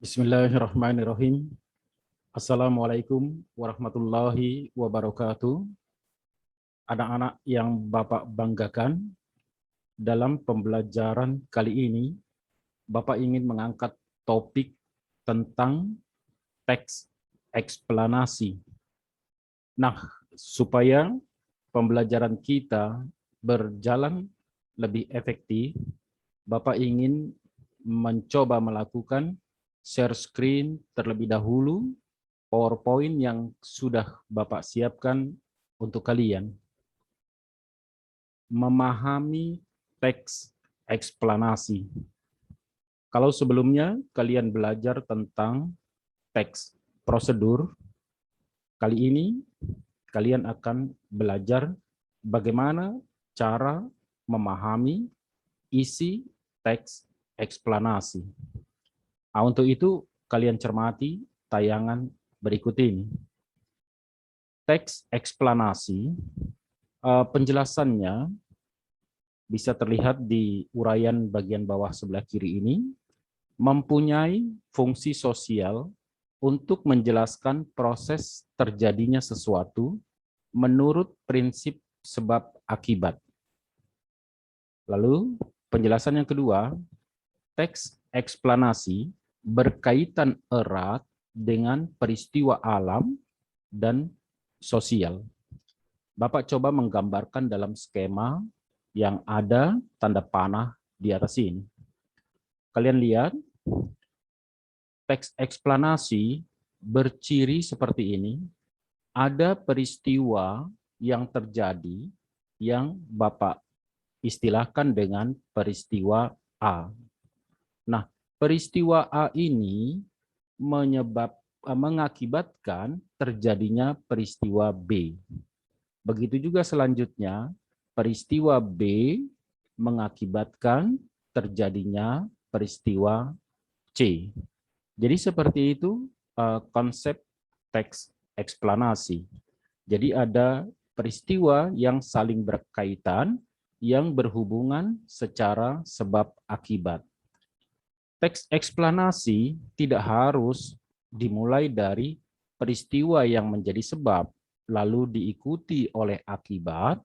Bismillahirrahmanirrahim. Assalamualaikum warahmatullahi wabarakatuh. Anak-anak yang Bapak banggakan, dalam pembelajaran kali ini, Bapak ingin mengangkat topik tentang teks eksplanasi. Nah, supaya pembelajaran kita berjalan lebih efektif, Bapak ingin mencoba melakukan share screen terlebih dahulu PowerPoint yang sudah Bapak siapkan untuk kalian. Memahami teks eksplanasi. Kalau sebelumnya kalian belajar tentang teks prosedur, kali ini kalian akan belajar bagaimana cara memahami isi teks eksplanasi. Nah, untuk itu kalian cermati tayangan berikut ini. Teks eksplanasi, penjelasannya bisa terlihat di uraian bagian bawah sebelah kiri ini, mempunyai fungsi sosial untuk menjelaskan proses terjadinya sesuatu menurut prinsip sebab akibat. Lalu penjelasan yang kedua, teks eksplanasi berkaitan erat dengan peristiwa alam dan sosial. Bapak coba menggambarkan dalam skema yang ada tanda panah di atas ini. Kalian lihat, teks eksplanasi berciri seperti ini. Ada peristiwa yang terjadi yang Bapak istilahkan dengan peristiwa A. Nah, peristiwa A ini mengakibatkan terjadinya peristiwa B. Begitu juga selanjutnya, peristiwa B mengakibatkan terjadinya peristiwa C. Jadi seperti itu konsep teks eksplanasi. Jadi ada peristiwa yang saling berkaitan, yang berhubungan secara sebab akibat. Teks eksplanasi tidak harus dimulai dari peristiwa yang menjadi sebab, lalu diikuti oleh akibat,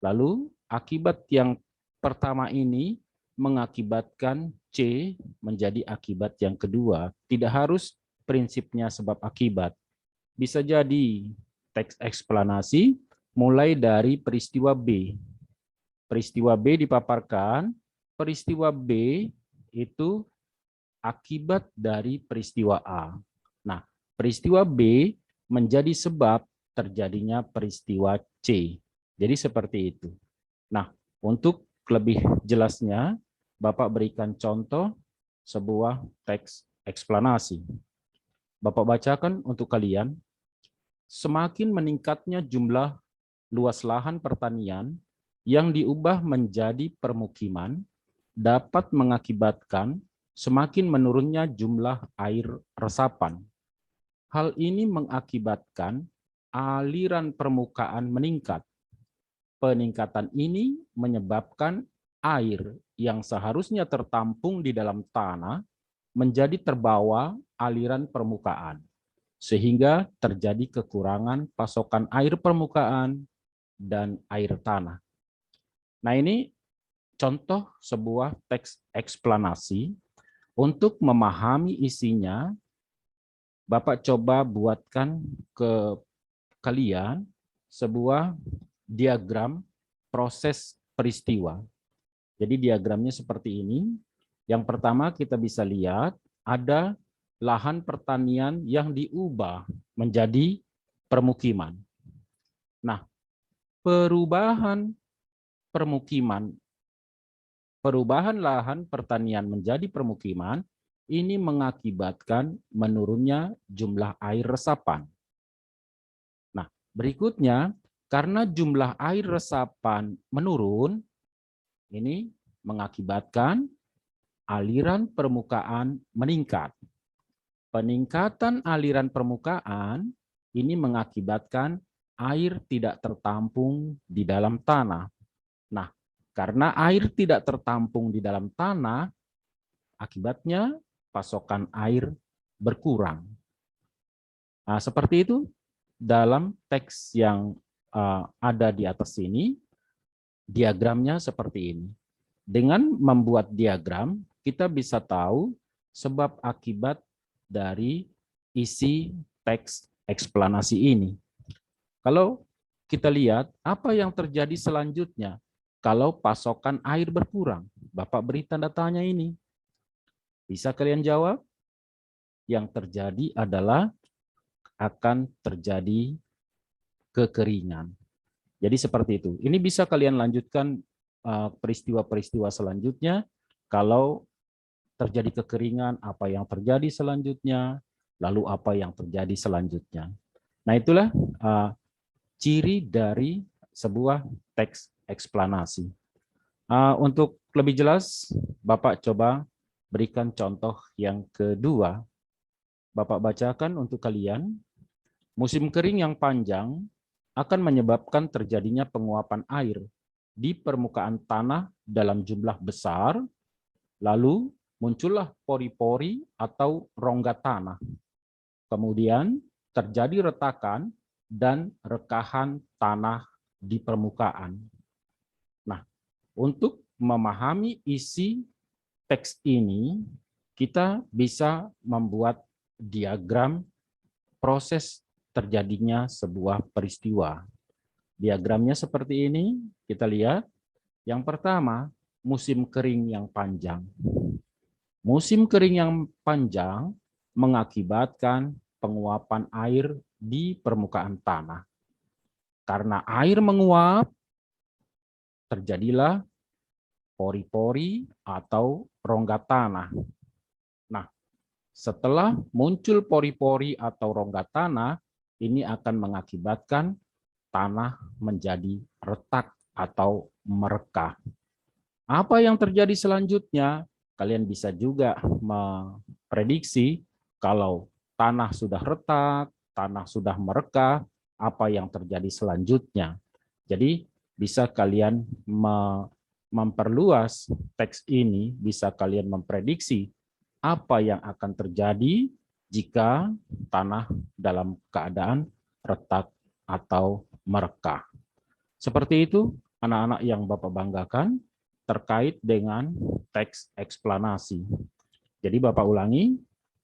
lalu akibat yang pertama ini mengakibatkan C menjadi akibat yang kedua. Tidak harus prinsipnya sebab akibat. Bisa jadi teks eksplanasi mulai dari peristiwa B. Peristiwa B dipaparkan, peristiwa B itu akibat dari peristiwa A. Nah, peristiwa B menjadi sebab terjadinya peristiwa C. Jadi seperti itu. Nah, untuk lebih jelasnya, Bapak berikan contoh sebuah teks eksplanasi. Bapak bacakan untuk kalian. Semakin meningkatnya jumlah luas lahan pertanian yang diubah menjadi permukiman dapat mengakibatkan semakin menurunnya jumlah air resapan. Hal ini mengakibatkan aliran permukaan meningkat. Peningkatan ini menyebabkan air yang seharusnya tertampung di dalam tanah menjadi terbawa aliran permukaan, sehingga terjadi kekurangan pasokan air permukaan dan air tanah. Nah, ini contoh sebuah teks eksplanasi. Untuk memahami isinya, Bapak coba buatkan ke kalian sebuah diagram proses peristiwa. Jadi diagramnya seperti ini. Yang pertama kita bisa lihat ada lahan pertanian yang diubah menjadi permukiman. Nah, perubahan lahan pertanian menjadi permukiman ini mengakibatkan menurunnya jumlah air resapan. Nah, berikutnya, karena jumlah air resapan menurun, ini mengakibatkan aliran permukaan meningkat. Peningkatan aliran permukaan ini mengakibatkan air tidak tertampung di dalam tanah. Nah, karena air tidak tertampung di dalam tanah, akibatnya pasokan air berkurang. Nah, seperti itu dalam teks yang ada di atas ini, diagramnya seperti ini. Dengan membuat diagram, kita bisa tahu sebab akibat dari isi teks eksplanasi ini. Kalau kita lihat apa yang terjadi selanjutnya kalau pasokan air berkurang. Bapak beri tanda tanya ini. Bisa kalian jawab? Yang terjadi adalah akan terjadi kekeringan. Jadi seperti itu. Ini bisa kalian lanjutkan peristiwa-peristiwa selanjutnya. Kalau terjadi kekeringan, apa yang terjadi selanjutnya, lalu apa yang terjadi selanjutnya. Nah, itulah ciri dari sebuah teks eksplanasi. Untuk lebih jelas, Bapak coba berikan contoh yang kedua. Bapak bacakan untuk kalian. Musim kering yang panjang akan menyebabkan terjadinya penguapan air di permukaan tanah dalam jumlah besar, lalu muncullah pori-pori atau rongga tanah. Kemudian terjadi retakan dan rekahan tanah di permukaan. Nah, untuk memahami isi teks ini, kita bisa membuat diagram proses terjadinya sebuah peristiwa. Diagramnya seperti ini, kita lihat. Yang pertama, musim kering yang panjang. Musim kering yang panjang mengakibatkan penguapan air di permukaan tanah. Karena air menguap, terjadilah pori-pori atau rongga tanah. Nah, setelah muncul pori-pori atau rongga tanah, ini akan mengakibatkan tanah menjadi retak atau merekah. Apa yang terjadi selanjutnya? Kalian bisa juga memprediksi kalau tanah sudah retak, tanah sudah merekah, apa yang terjadi selanjutnya. Jadi bisa kalian memperluas teks ini, bisa kalian memprediksi apa yang akan terjadi jika tanah dalam keadaan retak atau merekah. Seperti itu, anak-anak yang Bapak banggakan, terkait dengan teks eksplanasi. Jadi Bapak ulangi,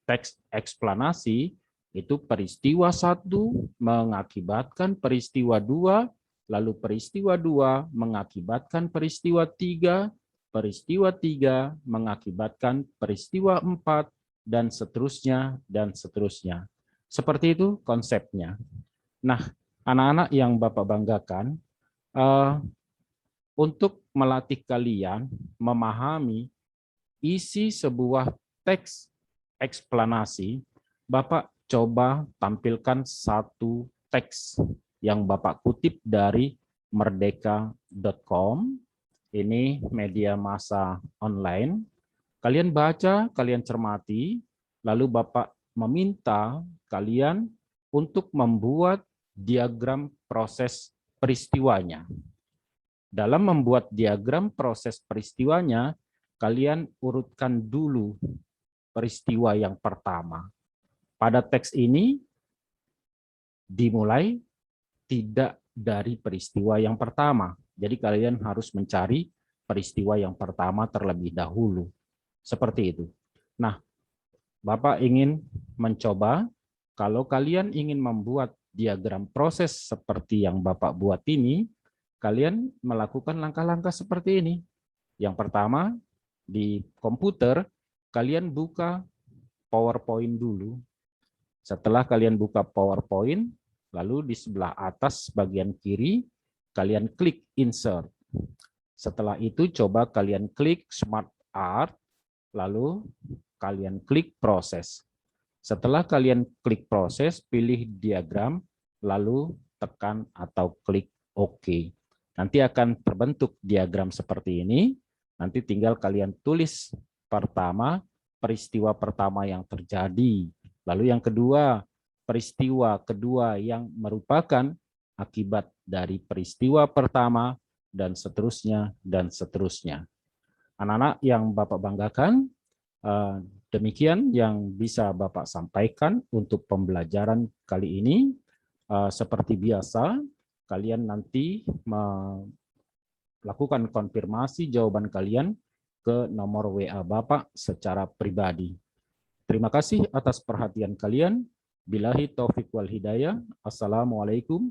teks eksplanasi itu peristiwa 1 mengakibatkan peristiwa 2, lalu peristiwa 2 mengakibatkan peristiwa 3, peristiwa 3 mengakibatkan peristiwa 4, dan seterusnya, dan seterusnya. Seperti itu konsepnya. Nah, anak-anak yang Bapak banggakan, untuk melatih kalian memahami isi sebuah teks eksplanasi, Bapak coba tampilkan satu teks yang Bapak kutip dari merdeka.com. Ini media massa online. Kalian baca, kalian cermati, lalu Bapak meminta kalian untuk membuat diagram proses peristiwanya. Dalam membuat diagram proses peristiwanya, kalian urutkan dulu peristiwa yang pertama. Pada teks ini dimulai tidak dari peristiwa yang pertama. Jadi kalian harus mencari peristiwa yang pertama terlebih dahulu. Seperti itu. Nah, Bapak ingin mencoba, kalau kalian ingin membuat diagram proses seperti yang Bapak buat ini, kalian melakukan langkah-langkah seperti ini. Yang pertama, di komputer, kalian buka PowerPoint dulu. Setelah kalian buka PowerPoint, lalu di sebelah atas bagian kiri, kalian klik Insert. Setelah itu, coba kalian klik Smart Art, lalu kalian klik Proses. Setelah kalian klik Proses, pilih Diagram, lalu tekan atau klik OK. Nanti akan terbentuk diagram seperti ini. Nanti tinggal kalian tulis pertama, peristiwa pertama yang terjadi. Lalu yang kedua, peristiwa kedua yang merupakan akibat dari peristiwa pertama, dan seterusnya, dan seterusnya. Anak-anak yang Bapak banggakan, Eh, Demikian yang bisa Bapak sampaikan untuk pembelajaran kali ini. Seperti biasa, kalian nanti melakukan konfirmasi jawaban kalian ke nomor WA Bapak secara pribadi. Terima kasih atas perhatian kalian. Billahi taufiq wal hidayah. Assalamualaikum